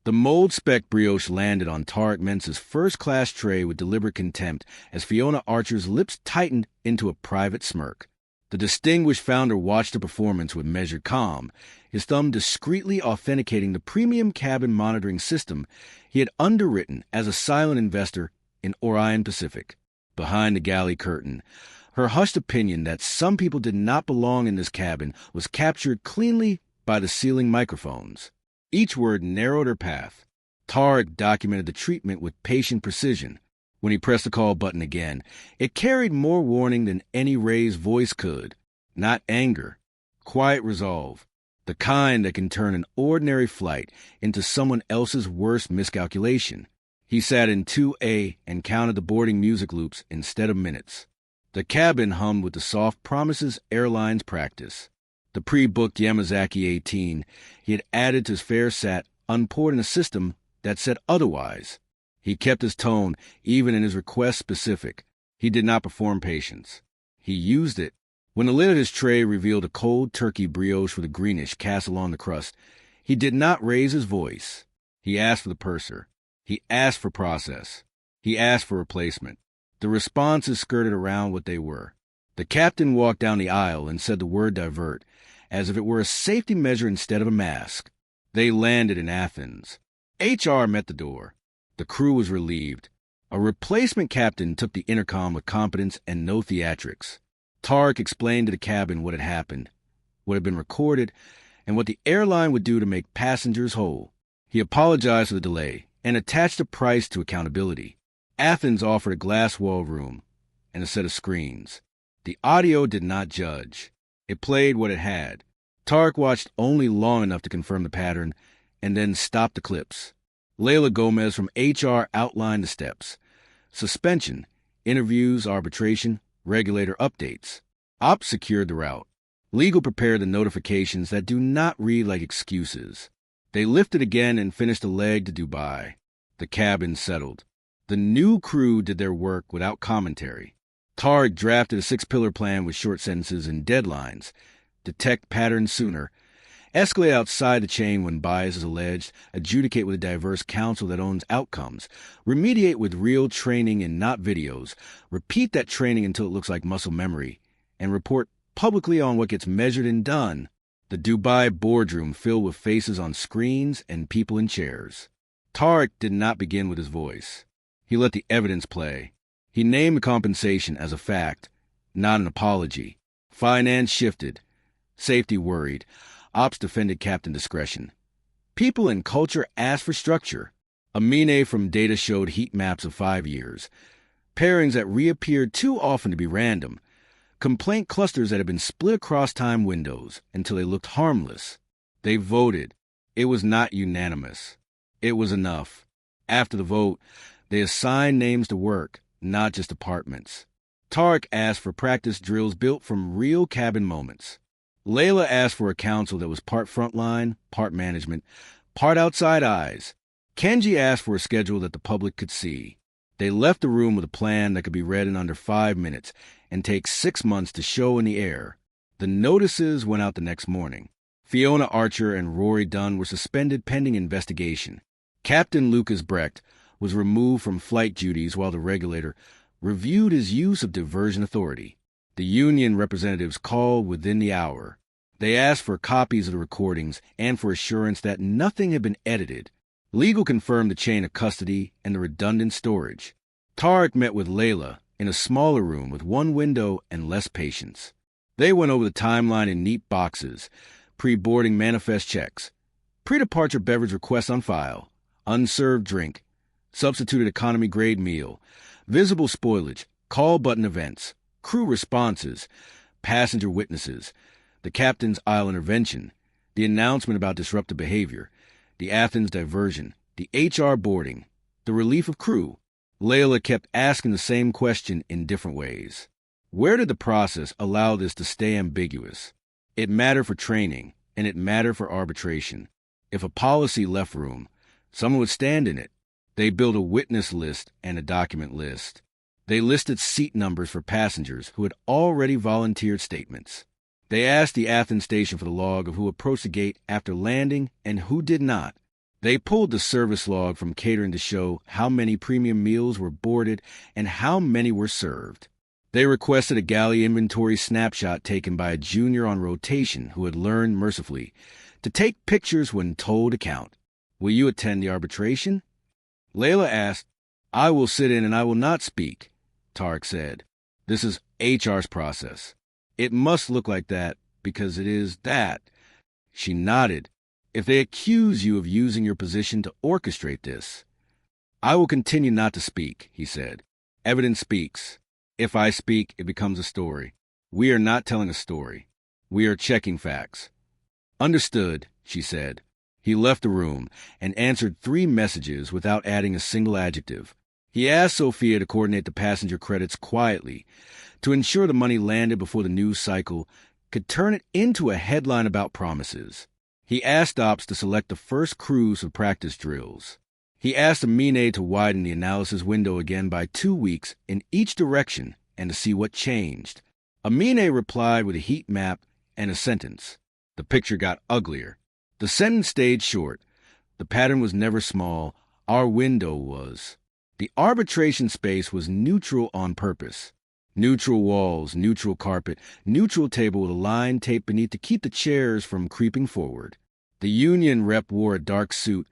The mold speck brioche landed on Tariq Mensah's first-class tray with deliberate contempt as Fiona Archer's lips tightened into a private smirk. The distinguished founder watched the performance with measured calm, his thumb discreetly authenticating the premium cabin monitoring system he had underwritten as a silent investor in Orion Pacific. Behind the galley curtain, her hushed opinion that some people did not belong in this cabin was captured cleanly by the ceiling microphones. Each word narrowed her path. Tariq documented the treatment with patient precision. When he pressed the call button again, it carried more warning than any raised voice could. Not anger, quiet resolve, the kind that can turn an ordinary flight into someone else's worst miscalculation. He sat in 2A and counted the boarding music loops instead of minutes. The cabin hummed with the soft promises airlines practice. The pre-booked Yamazaki 18 he had added to his fare sat unpoured in a system that said otherwise. He kept his tone even in his request specific. He did not perform patience. He used it. When the lid of his tray revealed a cold turkey brioche with a greenish cast along the crust, he did not raise his voice. He asked for the purser. He asked for process. He asked for replacement. The responses skirted around what they were. The captain walked down the aisle and said the word divert, as if it were a safety measure instead of a mask. They landed in Athens. HR met the door. The crew was relieved. A replacement captain took the intercom with competence and no theatrics. Tariq explained to the cabin what had happened, what had been recorded, and what the airline would do to make passengers whole. He apologized for the delay and attached a price to accountability. Athens offered a glass wall room and a set of screens. The audio did not judge. It played what it had. Tariq watched only long enough to confirm the pattern and then stopped the clips. Layla Gomez from HR outlined the steps. Suspension, interviews, arbitration, regulator updates. Ops secured the route. Legal prepared the notifications that do not read like excuses. They lifted again and finished the leg to Dubai. The cabin settled. The new crew did their work without commentary. Tariq drafted a 6-pillar plan with short sentences and deadlines. Detect patterns sooner. Escalate outside the chain when bias is alleged. Adjudicate with a diverse counsel that owns outcomes. Remediate with real training and not videos. Repeat that training until it looks like muscle memory. And report publicly on what gets measured and done. The Dubai boardroom filled with faces on screens and people in chairs. Tariq did not begin with his voice. He let the evidence play. He named the compensation as a fact, not an apology. Finance shifted. Safety worried. Ops defended captain discretion. People and culture asked for structure. Amine from data showed heat maps of 5 years. Pairings that reappeared too often to be random. Complaint clusters that had been split across time windows until they looked harmless. They voted. It was not unanimous. It was enough. After the vote, they assigned names to work, not just apartments. Tariq asked for practice drills built from real cabin moments. Layla asked for a council that was part frontline, part management, part outside eyes. Kenji asked for a schedule that the public could see. They left the room with a plan that could be read in under 5 minutes and take 6 months to show in the air. The notices went out the next morning. Fiona Archer and Rory Dunn were suspended pending investigation. Captain Lucas Brecht was removed from flight duties while the regulator reviewed his use of diversion authority. The union representatives called within the hour. They asked for copies of the recordings and for assurance that nothing had been edited. Legal confirmed the chain of custody and the redundant storage. Tariq met with Layla in a smaller room with one window and less patience. They went over the timeline in neat boxes, pre-boarding manifest checks, pre-departure beverage requests on file, unserved drink, substituted economy-grade meal, visible spoilage, call button events, crew responses, passenger witnesses, the captain's aisle intervention, the announcement about disruptive behavior, the Athens diversion, the HR boarding, the relief of crew. Layla kept asking the same question in different ways. Where did the process allow this to stay ambiguous? It mattered for training, and it mattered for arbitration. If a policy left room, someone would stand in it. They built a witness list and a document list. They listed seat numbers for passengers who had already volunteered statements. They asked the Athens station for the log of who approached the gate after landing and who did not. They pulled the service log from catering to show how many premium meals were boarded and how many were served. They requested a galley inventory snapshot taken by a junior on rotation who had learned mercifully to take pictures when told to count. Will you attend the arbitration? Layla asked. I will sit in and I will not speak, Tariq said. This is HR's process. It must look like that because it is that. She nodded. If they accuse you of using your position to orchestrate this, I will continue not to speak, he said. Evidence speaks. If I speak, it becomes a story. We are not telling a story. We are checking facts. Understood, she said. He left the room and answered 3 messages without adding a single adjective. He asked Sophia to coordinate the passenger credits quietly to ensure the money landed before the news cycle could turn it into a headline about promises. He asked Ops to select the first cruise of practice drills. He asked Amine to widen the analysis window again by 2 weeks in each direction and to see what changed. Amine replied with a heat map and a sentence. The picture got uglier. The sentence stayed short. The pattern was never small. Our window was. The arbitration space was neutral on purpose. Neutral walls, neutral carpet, neutral table with a line taped beneath to keep the chairs from creeping forward. The union rep wore a dark suit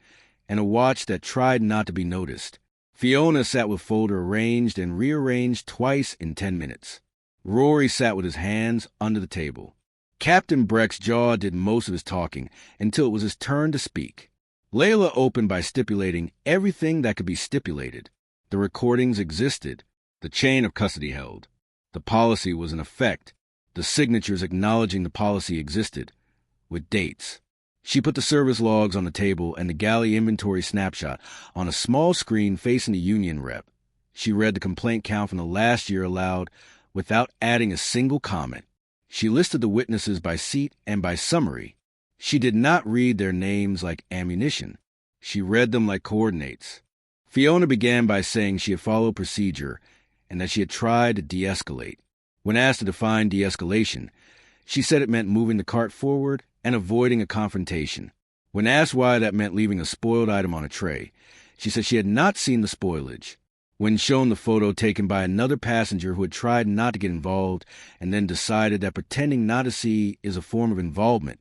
and a watch that tried not to be noticed. Fiona sat with folder arranged and rearranged twice in 10 minutes. Rory sat with his hands under the table. Captain Breck's jaw did most of his talking until it was his turn to speak. Layla opened by stipulating everything that could be stipulated. The recordings existed. The chain of custody held. The policy was in effect. The signatures acknowledging the policy existed, with dates. She put the service logs on the table and the galley inventory snapshot on a small screen facing the union rep. She read the complaint count from the last year aloud without adding a single comment. She listed the witnesses by seat and by summary. She did not read their names like ammunition. She read them like coordinates. Fiona began by saying she had followed procedure and that she had tried to de-escalate. When asked to define de-escalation, she said it meant moving the cart forward and avoiding a confrontation. When asked why that meant leaving a spoiled item on a tray, she said she had not seen the spoilage. When shown the photo taken by another passenger who had tried not to get involved and then decided that pretending not to see is a form of involvement,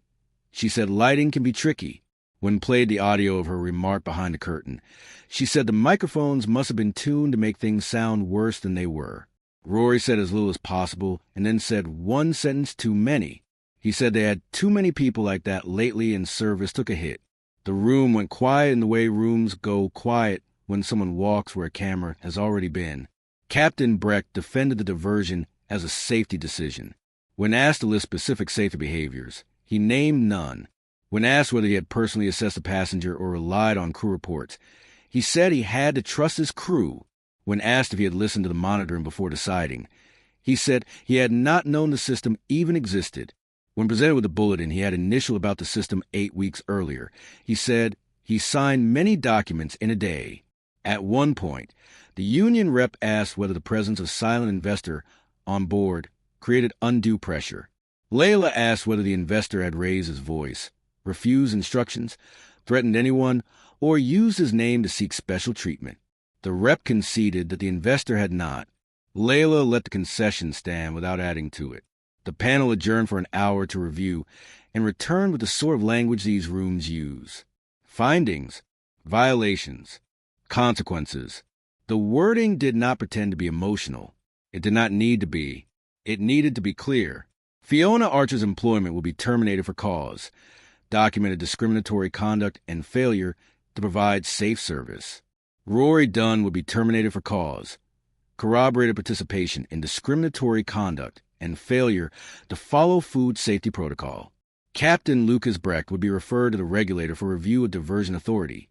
she said lighting can be tricky. When played the audio of her remark behind the curtain, she said the microphones must have been tuned to make things sound worse than they were. Rory said as little as possible and then said one sentence too many. He said they had too many people like that lately and service took a hit. The room went quiet in the way rooms go quiet when someone walks where a camera has already been. Captain Breck defended the diversion as a safety decision. When asked to list specific safety behaviors, he named none. When asked whether he had personally assessed a passenger or relied on crew reports, he said he had to trust his crew. When asked if he had listened to the monitoring before deciding, he said he had not known the system even existed. When presented with a bulletin he had initialed about the system 8 weeks earlier, he said he signed many documents in a day. At one point, the union rep asked whether the presence of silent investor on board created undue pressure. Layla asked whether the investor had raised his voice, refused instructions, threatened anyone, or used his name to seek special treatment. The rep conceded that the investor had not. Layla let the concession stand without adding to it. The panel adjourned for an hour to review and returned with the sort of language these rooms use. Findings, violations, consequences. The wording did not pretend to be emotional. It did not need to be. It needed to be clear. Fiona Archer's employment will be terminated for cause, documented discriminatory conduct and failure to provide safe service. Rory Dunn would be terminated for cause, corroborated participation in discriminatory conduct and failure to follow food safety protocol. Captain Lucas Brecht would be referred to the regulator for review of diversion authority.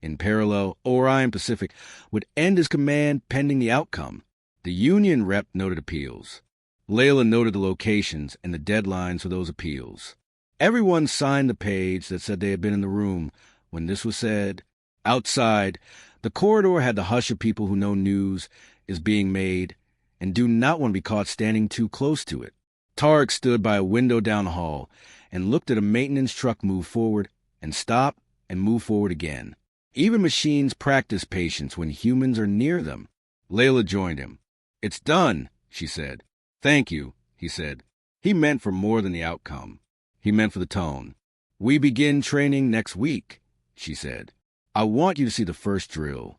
In parallel, Orion Pacific would end his command pending the outcome. The union rep noted appeals. Layla noted the locations and the deadlines for those appeals. Everyone signed the page that said they had been in the room when this was said. Outside, the corridor had the hush of people who know news is being made and do not want to be caught standing too close to it. Tariq stood by a window down the hall and looked at a maintenance truck move forward and stop and move forward again. Even machines practice patience when humans are near them. Layla joined him. "It's done," she said. "Thank you," he said. He meant for more than the outcome. He meant for the tone. "We begin training next week," she said. "I want you to see the first drill."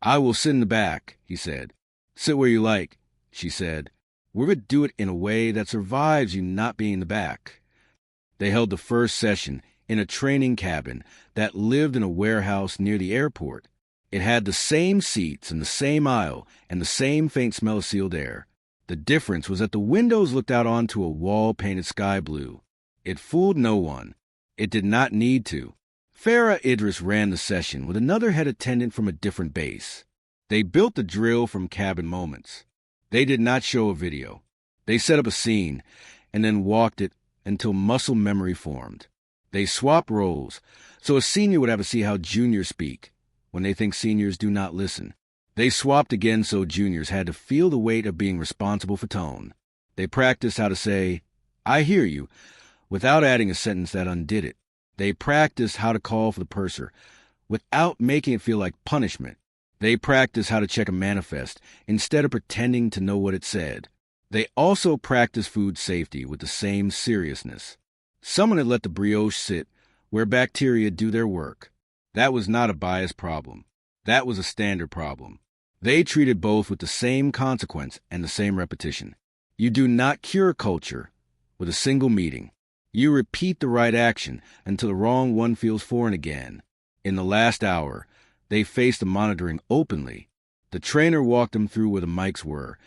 "I will sit in the back," he said. "Sit where you like," she said. "We're going to do it in a way that survives you not being in the back." They held the first session in a training cabin that lived in a warehouse near the airport. It had the same seats and the same aisle and the same faint smell of sealed air. The difference was that the windows looked out onto a wall painted sky blue. It fooled no one. It did not need to. Farah Idris ran the session with another head attendant from a different base. They built the drill from cabin moments. They did not show a video. They set up a scene and then walked it until muscle memory formed. They swapped roles, so a senior would have to see how juniors speak when they think seniors do not listen. They swapped again so juniors had to feel the weight of being responsible for tone. They practiced how to say, "I hear you," without adding a sentence that undid it. They practiced how to call for the purser without making it feel like punishment. They practiced how to check a manifest instead of pretending to know what it said. They also practiced food safety with the same seriousness. Someone had let the brioche sit where bacteria do their work. That was not a bias problem. That was a standard problem. They treated both with the same consequence and the same repetition. You do not cure culture with a single meeting. You repeat the right action until the wrong one feels foreign again. In the last hour, they faced the monitoring openly. The trainer walked them through where the mics were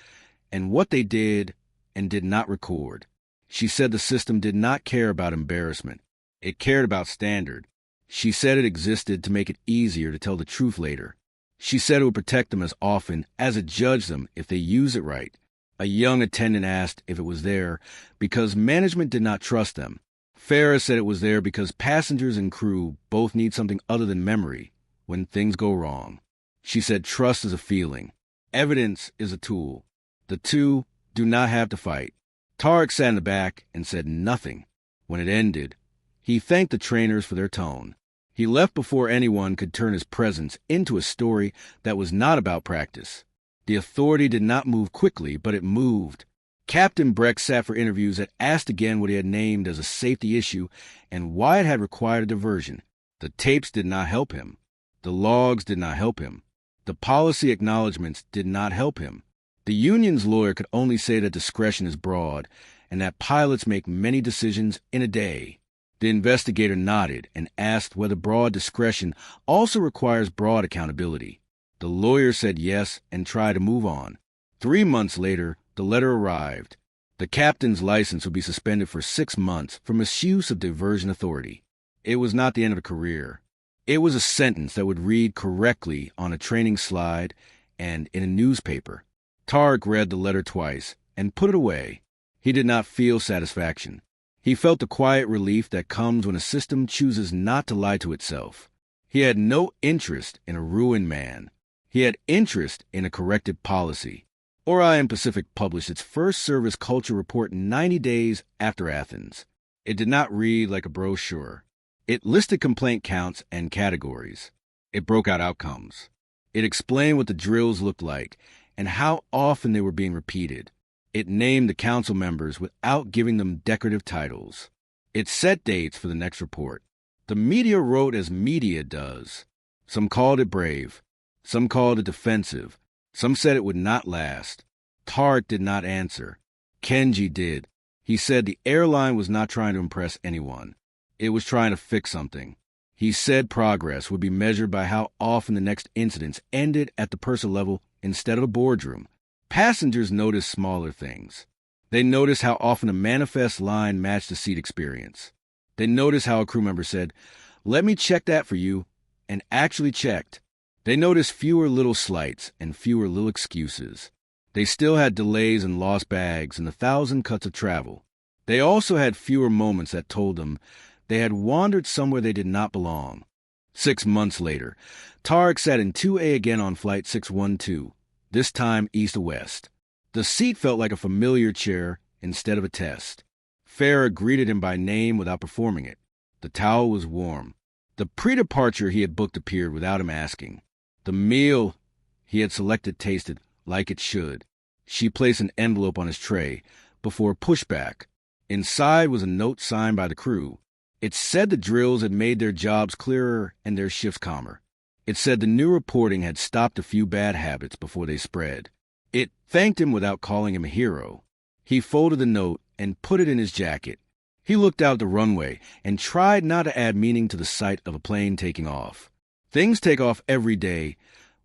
and what they did and did not record. She said the system did not care about embarrassment. It cared about standard. She said it existed to make it easier to tell the truth later. She said it would protect them as often as it judged them if they use it right. A young attendant asked if it was there because management did not trust them. Farah said it was there because passengers and crew both need something other than memory when things go wrong. She said trust is a feeling. Evidence is a tool. The two do not have to fight. Tariq sat in the back and said nothing. When it ended, he thanked the trainers for their tone. He left before anyone could turn his presence into a story that was not about practice. The authority did not move quickly, but it moved. Captain Breck sat for interviews that asked again what he had named as a safety issue and why it had required a diversion. The tapes did not help him. The logs did not help him. The policy acknowledgments did not help him. The union's lawyer could only say that discretion is broad and that pilots make many decisions in a day. The investigator nodded and asked whether broad discretion also requires broad accountability. The lawyer said yes and tried to move on. 3 months later, the letter arrived. The captain's license would be suspended for 6 months for misuse of diversion authority. It was not the end of a career. It was a sentence that would read correctly on a training slide and in a newspaper. Tariq read the letter twice and put it away. He did not feel satisfaction. He felt the quiet relief that comes when a system chooses not to lie to itself. He had no interest in a ruined man. He had interest in a corrected policy. Orion Pacific published its first service culture report 90 days after Athens. It did not read like a brochure. It listed complaint counts and categories. It broke out outcomes. It explained what the drills looked like and how often they were being repeated. It named the council members without giving them decorative titles. It set dates for the next report. The media wrote as media does. Some called it brave. Some called it defensive. Some said it would not last. Tariq did not answer. Kenji did. He said the airline was not trying to impress anyone. It was trying to fix something. He said progress would be measured by how often the next incidents ended at the purser level instead of a boardroom. Passengers noticed smaller things. They noticed how often a manifest line matched the seat experience. They noticed how a crew member said, "Let me check that for you," and actually checked. They noticed fewer little slights and fewer little excuses. They still had delays and lost bags and 1,000 cuts of travel. They also had fewer moments that told them they had wandered somewhere they did not belong. 6 months later, Tariq sat in 2A again on Flight 612, this time east to west. The seat felt like a familiar chair instead of a test. Farah greeted him by name without performing it. The towel was warm. The pre-departure he had booked appeared without him asking. The meal he had selected tasted like it should. She placed an envelope on his tray before pushback. Inside was a note signed by the crew. It said the drills had made their jobs clearer and their shifts calmer. It said the new reporting had stopped a few bad habits before they spread. It thanked him without calling him a hero. He folded the note and put it in his jacket. He looked out the runway and tried not to add meaning to the sight of a plane taking off. Things take off every day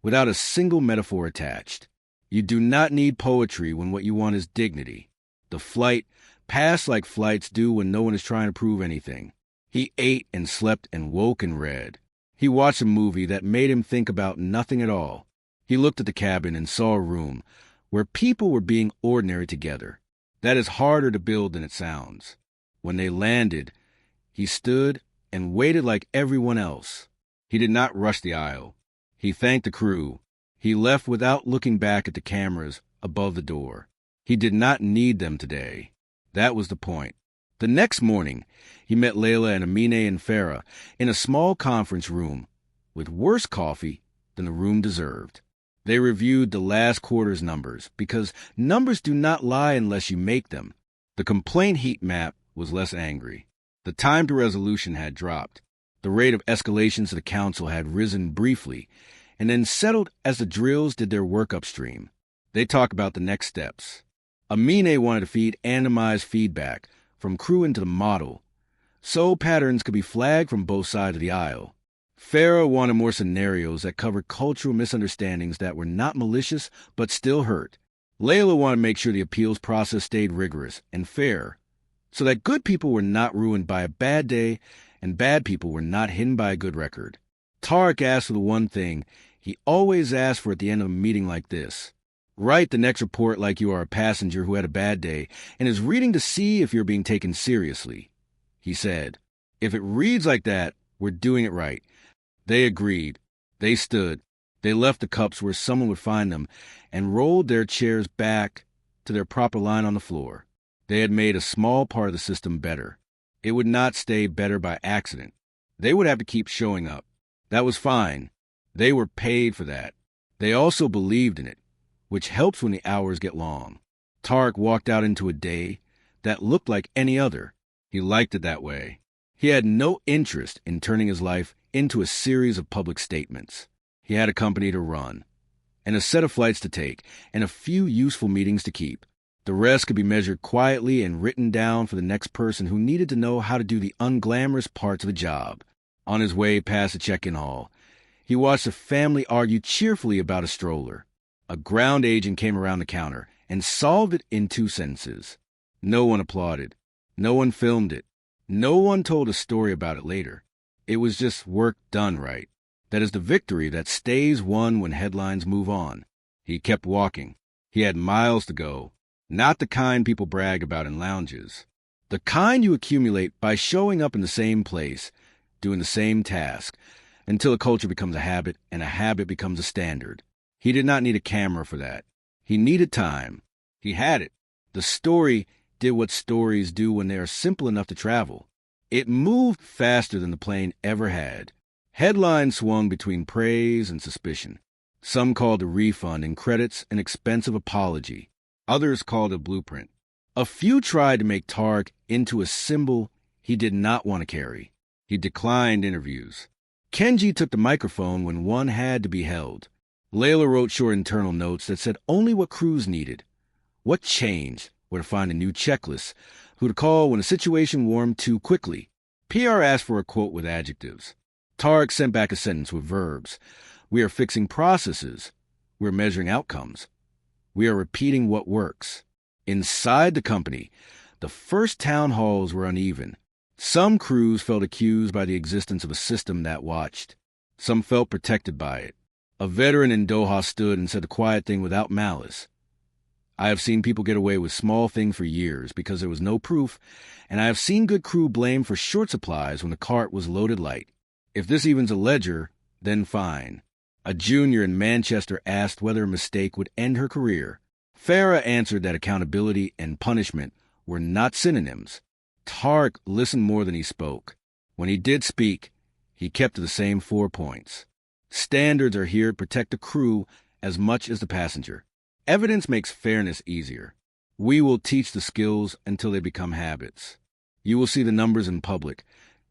without a single metaphor attached. You do not need poetry when what you want is dignity. The flight passed like flights do when no one is trying to prove anything. He ate and slept and woke and read. He watched a movie that made him think about nothing at all. He looked at the cabin and saw a room where people were being ordinary together. That is harder to build than it sounds. When they landed, he stood and waited like everyone else. He did not rush the aisle. He thanked the crew. He left without looking back at the cameras above the door. He did not need them today. That was the point. The next morning, he met Layla and Amine and Farah in a small conference room with worse coffee than the room deserved. They reviewed the last quarter's numbers because numbers do not lie unless you make them. The complaint heat map was less angry. The time to resolution had dropped. The rate of escalations to the council had risen briefly and then settled as the drills did their work upstream. They talked about the next steps. Amine wanted to feed anonymized feedback from crew into the model, so patterns could be flagged from both sides of the aisle. Farah wanted more scenarios that covered cultural misunderstandings that were not malicious but still hurt. Layla wanted to make sure the appeals process stayed rigorous and fair, so that good people were not ruined by a bad day and bad people were not hidden by a good record. Tariq asked for the one thing he always asked for at the end of a meeting like this. Write the next report like you are a passenger who had a bad day and is reading to see if you're being taken seriously. He said, "If it reads like that, we're doing it right." They agreed. They stood. They left the cups where someone would find them and rolled their chairs back to their proper line on the floor. They had made a small part of the system better. It would not stay better by accident. They would have to keep showing up. That was fine. They were paid for that. They also believed in it, which helps when the hours get long. Tariq walked out into a day that looked like any other. He liked it that way. He had no interest in turning his life into a series of public statements. He had a company to run, and a set of flights to take, and a few useful meetings to keep. The rest could be measured quietly and written down for the next person who needed to know how to do the unglamorous parts of the job. On his way past the check-in hall, he watched a family argue cheerfully about a stroller. A ground agent came around the counter and solved it in 2 sentences. No one applauded. No one filmed it. No one told a story about it later. It was just work done right. That is the victory that stays won when headlines move on. He kept walking. He had miles to go. Not the kind people brag about in lounges. The kind you accumulate by showing up in the same place, doing the same task, until a culture becomes a habit and a habit becomes a standard. He did not need a camera for that. He needed time. He had it. The story did what stories do when they are simple enough to travel. It moved faster than the plane ever had. Headlines swung between praise and suspicion. Some called a refund and credits an expensive apology. Others called it a blueprint. A few tried to make Tariq into a symbol he did not want to carry. He declined interviews. Kenji took the microphone when one had to be held. Layla wrote short internal notes that said only what crews needed. What changed? Where to find a new checklist. Who to call when a situation warmed too quickly. PR asked for a quote with adjectives. Tariq sent back a sentence with verbs. We are fixing processes. We're measuring outcomes. We are repeating what works. Inside the company, the first town halls were uneven. Some crews felt accused by the existence of a system that watched. Some felt protected by it. A veteran in Doha stood and said the quiet thing without malice. I have seen people get away with small things for years because there was no proof, and I have seen good crew blamed for short supplies when the cart was loaded light. If this even's a ledger, then fine. A junior in Manchester asked whether a mistake would end her career. Farah answered that accountability and punishment were not synonyms. Tariq listened more than he spoke. When he did speak, He kept to the same 4 points. Standards are here to protect the crew as much as the passenger. Evidence makes fairness easier. We will teach the skills until they become habits. You will see the numbers in public,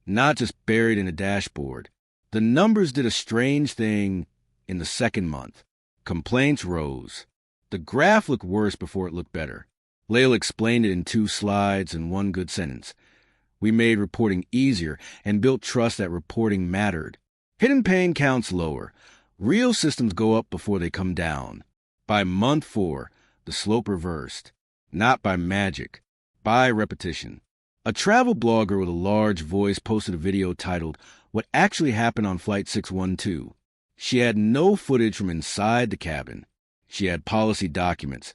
not just buried in a dashboard. The numbers did a strange thing in the second month. Complaints rose. The graph looked worse before it looked better. Layla explained it in 2 slides and 1 good sentence. We made reporting easier and built trust that reporting mattered. Hidden pain counts lower. Real systems go up before they come down. By month 4, the slope reversed. Not by magic, by repetition. A travel blogger with a large voice posted a video titled, "What Actually Happened on Flight 612. She had no footage from inside the cabin. She had policy documents,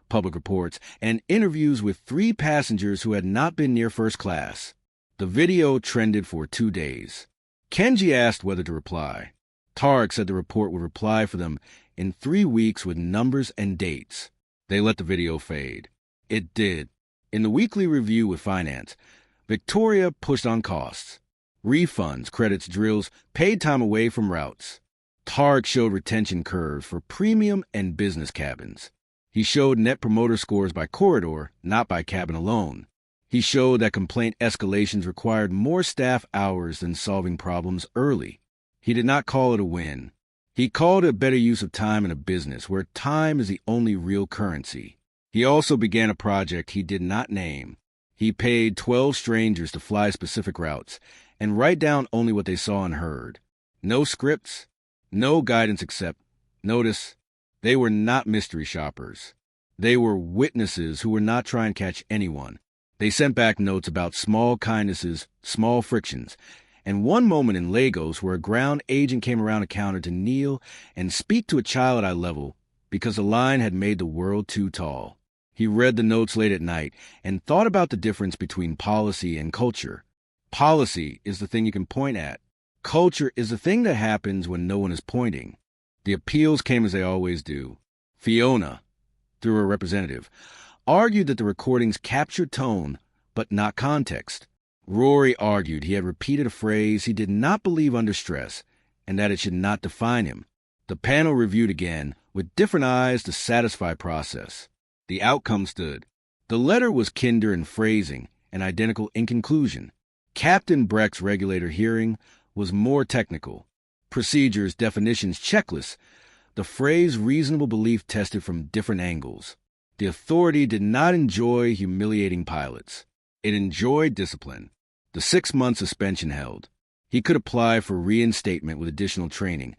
public reports, and interviews with 3 passengers who had not been near first class. The video trended for 2 days. Kenji asked whether to reply. Tariq said the report would reply for them in 3 weeks with numbers and dates. They let the video fade. It did. In the weekly review with finance, Victoria pushed on costs. Refunds, credits, drills, paid time away from routes. Tariq showed retention curves for premium and business cabins. He showed net promoter scores by corridor, not by cabin alone. He showed that complaint escalations required more staff hours than solving problems early. He did not call it a win. He called it a better use of time in a business where time is the only real currency. He also began a project he did not name. He paid 12 strangers to fly specific routes and write down only what they saw and heard. No scripts, no guidance except, notice, they were not mystery shoppers. They were witnesses who were not trying to catch anyone. They sent back notes about small kindnesses, small frictions, and one moment in Lagos where a ground agent came around a counter to kneel and speak to a child at eye level because the line had made the world too tall. He read the notes late at night and thought about the difference between policy and culture. Policy is the thing you can point at. Culture is the thing that happens when no one is pointing. The appeals came as they always do. Fiona, through her representative, argued that the recordings captured tone, but not context. Rory argued he had repeated a phrase he did not believe under stress, and that it should not define him. The panel reviewed again, with different eyes to satisfy process. The outcome stood. The letter was kinder in phrasing and identical in conclusion. Captain Breck's regulator hearing was more technical. Procedures, definitions, checklists. The phrase reasonable belief tested from different angles. The authority did not enjoy humiliating pilots. It enjoyed discipline. The 6-month suspension held. He could apply for reinstatement with additional training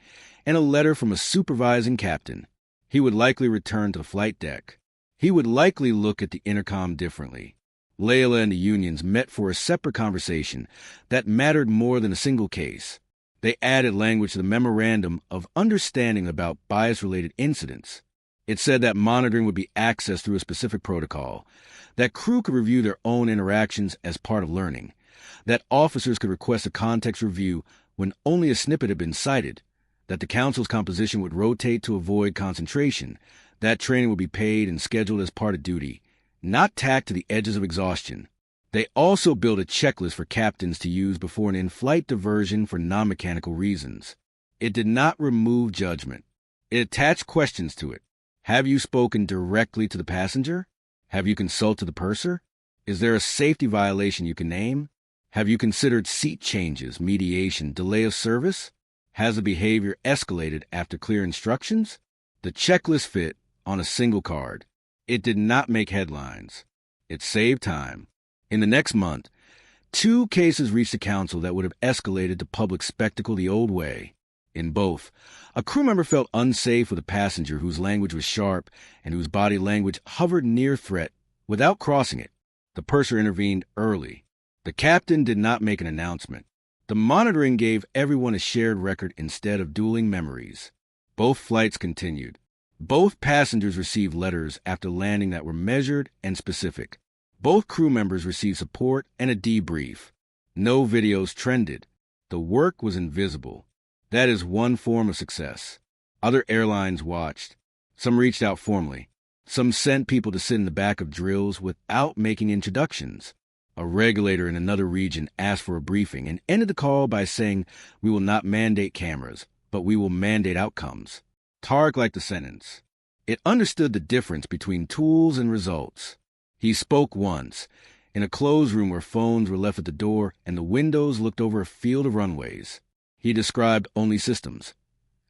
and a letter from a supervising captain. He would likely return to the flight deck. He would likely look at the intercom differently. Layla and the unions met for a separate conversation that mattered more than a single case. They added language to the memorandum of understanding about bias-related incidents. It said that monitoring would be accessed through a specific protocol, that crew could review their own interactions as part of learning, that officers could request a context review when only a snippet had been cited, that the council's composition would rotate to avoid concentration, that training would be paid and scheduled as part of duty, not tacked to the edges of exhaustion. They also built a checklist for captains to use before an in-flight diversion for non-mechanical reasons. It did not remove judgment. It attached questions to it. Have you spoken directly to the passenger? Have you consulted the purser? Is there a safety violation you can name? Have you considered seat changes, mediation, delay of service? Has the behavior escalated after clear instructions? The checklist fit on a single card. It did not make headlines. It saved time. In the next month, 2 cases reached the council that would have escalated to public spectacle the old way. In both, a crew member felt unsafe with a passenger whose language was sharp and whose body language hovered near threat without crossing it. The purser intervened early. The captain did not make an announcement. The monitoring gave everyone a shared record instead of dueling memories. Both flights continued. Both passengers received letters after landing that were measured and specific. Both crew members received support and a debrief. No videos trended. The work was invisible. That is one form of success. Other airlines watched. Some reached out formally. Some sent people to sit in the back of drills without making introductions. A regulator in another region asked for a briefing and ended the call by saying, "We will not mandate cameras, but we will mandate outcomes." Tariq liked the sentence. It understood the difference between tools and results. He spoke once, in a closed room where phones were left at the door and the windows looked over a field of runways. He described only systems.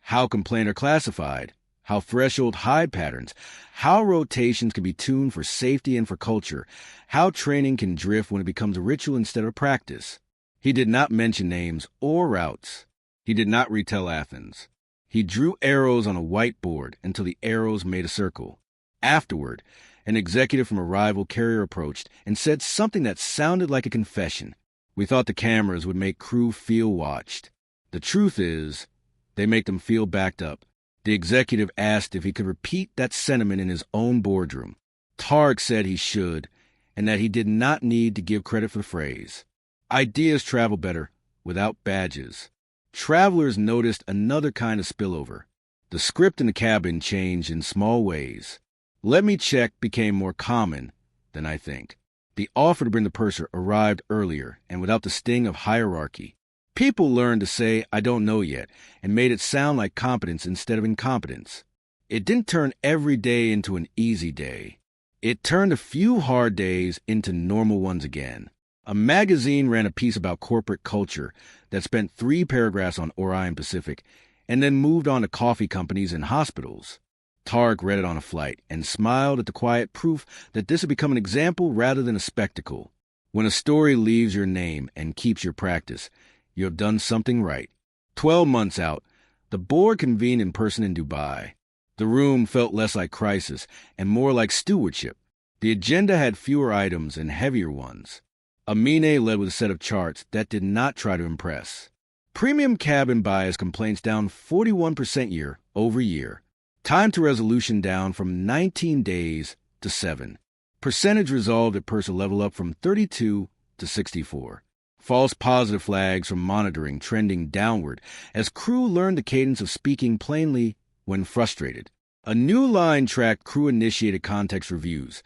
How complaints are classified, how threshold hide patterns, how rotations can be tuned for safety and for culture, how training can drift when it becomes a ritual instead of practice. He did not mention names or routes. He did not retell Athens. He drew arrows on a whiteboard until the arrows made a circle. Afterward, an executive from a rival carrier approached and said something that sounded like a confession. "We thought the cameras would make crew feel watched. The truth is, they make them feel backed up." The executive asked if he could repeat that sentiment in his own boardroom. Tariq said he should, and that he did not need to give credit for the phrase. Ideas travel better without badges. Travelers noticed another kind of spillover. The script in the cabin changed in small ways. "Let me check" became more common than I think. The offer to bring the purser arrived earlier and without the sting of hierarchy. People learned to say, "I don't know yet," and made it sound like competence instead of incompetence. It didn't turn every day into an easy day. It turned a few hard days into normal ones again. A magazine ran a piece about corporate culture that spent 3 paragraphs on Orion Pacific and then moved on to coffee companies and hospitals. Tariq read it on a flight and smiled at the quiet proof that this had become an example rather than a spectacle. When a story leaves your name and keeps your practice, you have done something right. 12 months out, the board convened in person in Dubai. The room felt less like crisis and more like stewardship. The agenda had fewer items and heavier ones. Amine led with a set of charts that did not try to impress. Premium cabin bias complaints down 41% year over year. Time to resolution down from 19 days to 7. Percentage resolved at purser level up from 32 to 64. False positive flags from monitoring trending downward as crew learned the cadence of speaking plainly when frustrated. A new line tracked crew-initiated context reviews,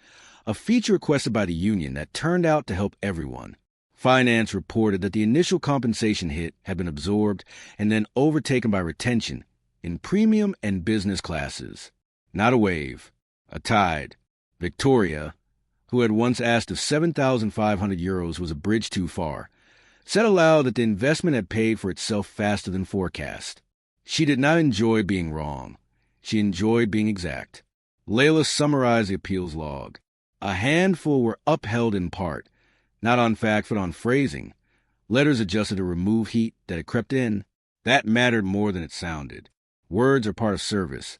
a feature requested by the union that turned out to help everyone. Finance reported that the initial compensation hit had been absorbed and then overtaken by retention in premium and business classes. Not a wave, a tide. Victoria, who had once asked if 7,500 euros was a bridge too far, said aloud that the investment had paid for itself faster than forecast. She did not enjoy being wrong. She enjoyed being exact. Layla summarized the appeals log. A handful were upheld in part, not on fact but on phrasing. Letters adjusted to remove heat that had crept in. That mattered more than it sounded. Words are part of service.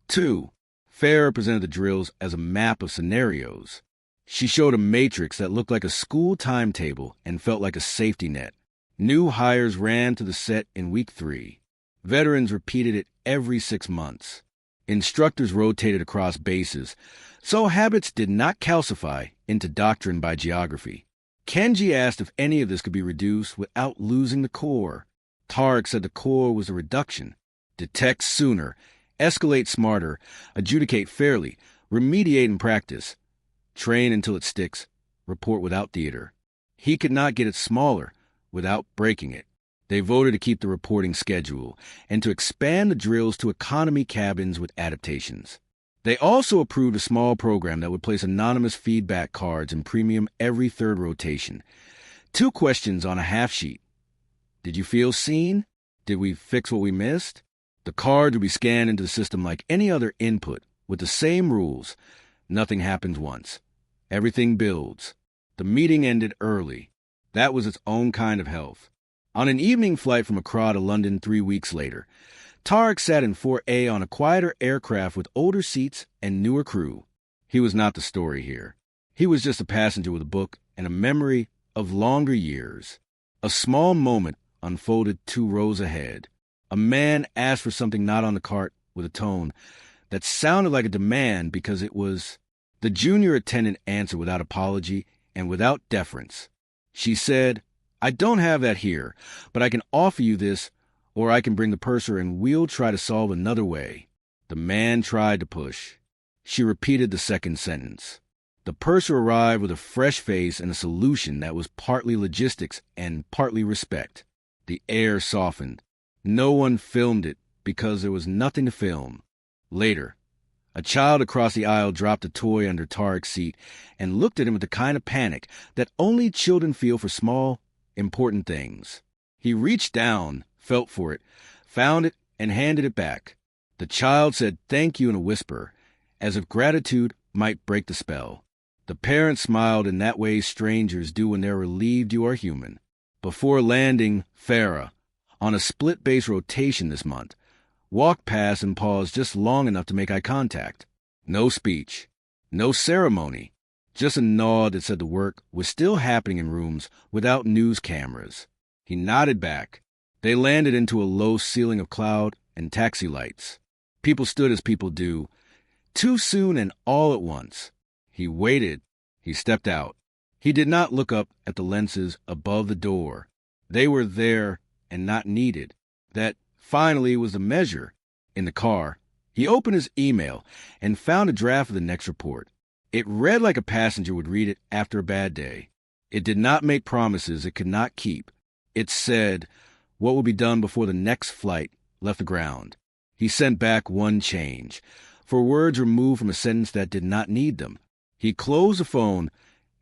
2. Farah presented the drills as a map of scenarios. She showed a matrix that looked like a school timetable and felt like a safety net. New hires ran to the set in week 3. Veterans repeated it every 6 months. Instructors rotated across bases, so habits did not calcify into doctrine by geography. Kenji asked if any of this could be reduced without losing the core. Tariq said the core was a reduction. Detect sooner, escalate smarter, adjudicate fairly, remediate in practice. Train until it sticks, report without theater. He could not get it smaller without breaking it. They voted to keep the reporting schedule and to expand the drills to economy cabins with adaptations. They also approved a small program that would place anonymous feedback cards in premium every 3rd rotation. 2 questions on a half sheet. Did you feel seen? Did we fix what we missed? The card would be scanned into the system like any other input with the same rules. Nothing happens once. Everything builds. The meeting ended early. That was its own kind of health. On an evening flight from Accra to London 3 weeks later, Tariq sat in 4A on a quieter aircraft with older seats and newer crew. He was not the story here. He was just a passenger with a book and a memory of longer years. A small moment unfolded 2 rows ahead. A man asked for something not on the cart with a tone that sounded like a demand because it was. The junior attendant answered without apology and without deference. She said, "I don't have that here, but I can offer you this, or I can bring the purser and we'll try to solve another way." The man tried to push. She repeated the second sentence. The purser arrived with a fresh face and a solution that was partly logistics and partly respect. The air softened. No one filmed it because there was nothing to film. Later, a child across the aisle dropped a toy under Tariq's seat and looked at him with the kind of panic that only children feel for small, important things. He reached down, felt for it, found it, and handed it back. The child said thank you in a whisper, as if gratitude might break the spell. The parent smiled in that way strangers do when they're relieved you are human. Before landing, Farah, on a split-base rotation this month, walked past and paused just long enough to make eye contact. No speech, no ceremony, just a nod that said the work was still happening in rooms without news cameras. He nodded back. They landed into a low ceiling of cloud and taxi lights. People stood as people do, too soon and all at once. He waited. He stepped out. He did not look up at the lenses above the door. They were there and not needed. That finally was the measure. In the car, he opened his email and found a draft of the next report. It read like a passenger would read it after a bad day. It did not make promises it could not keep. It said what would be done before the next flight left the ground. He sent back one change, for words removed from a sentence that did not need them. He closed the phone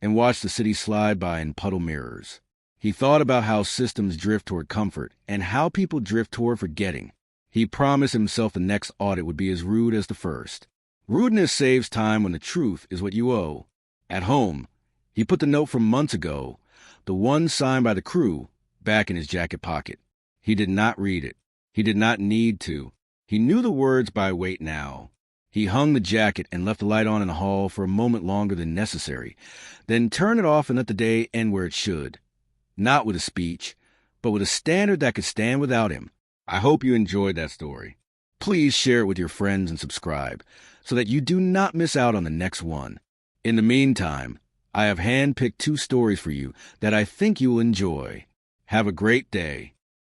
and watched the city slide by in puddle mirrors. He thought about how systems drift toward comfort and how people drift toward forgetting. He promised himself the next audit would be as rude as the first. Rudeness saves time when the truth is what you owe. At home, he put the note from months ago, the one signed by the crew, back in his jacket pocket. He did not read it. He did not need to. He knew the words by weight now. He hung the jacket and left the light on in the hall for a moment longer than necessary, then turned it off and let the day end where it should. Not with a speech, but with a standard that could stand without him. I hope you enjoyed that story. Please share it with your friends and subscribe so that you do not miss out on the next one. In the meantime, I have handpicked 2 stories for you that I think you will enjoy. Have a great day.